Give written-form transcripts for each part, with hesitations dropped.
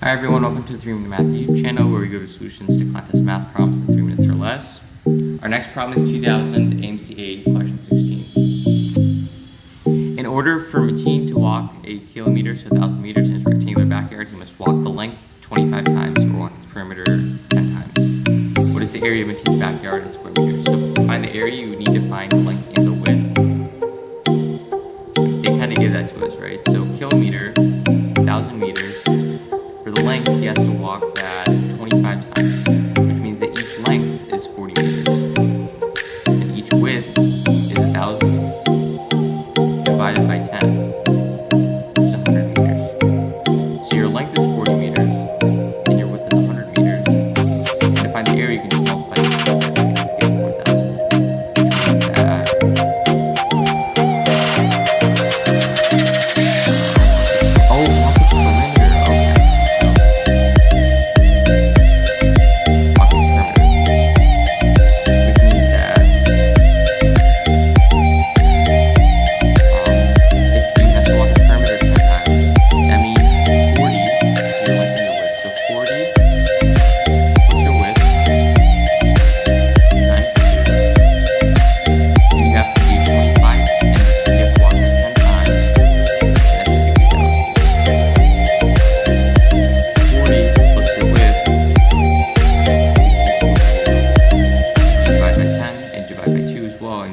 Hi everyone, welcome to the 3 Minute Math YouTube channel where we go to solutions to contest math problems in 3 minutes or less. Our next problem is 2000 AMC question 16. In order for Mateen to walk a kilometer, so 1,000 meters in his rectangular backyard, he must walk the length 25 times or walk its perimeter 10 times. What is the area of Mateen's backyard in square meters? So to find the area, you would need to find the length and the width. They kind of give that to us, right? So kilometer, 1,000 meters. For the length, he has to walk that 25 times, which means that each length is 40 meters. And each width is 1,000 divided by 10, which is 100 meters. So your length is 40 meters, and your width is 100 meters. And to find the area, you can just multiply these two together and get 4,000, which means that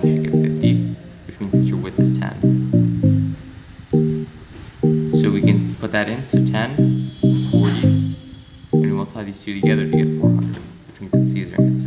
and you should get 50, which means that your width is 10. So we can put that in, so 10, 40, and we multiply these two together to get 400, which means that C is our answer.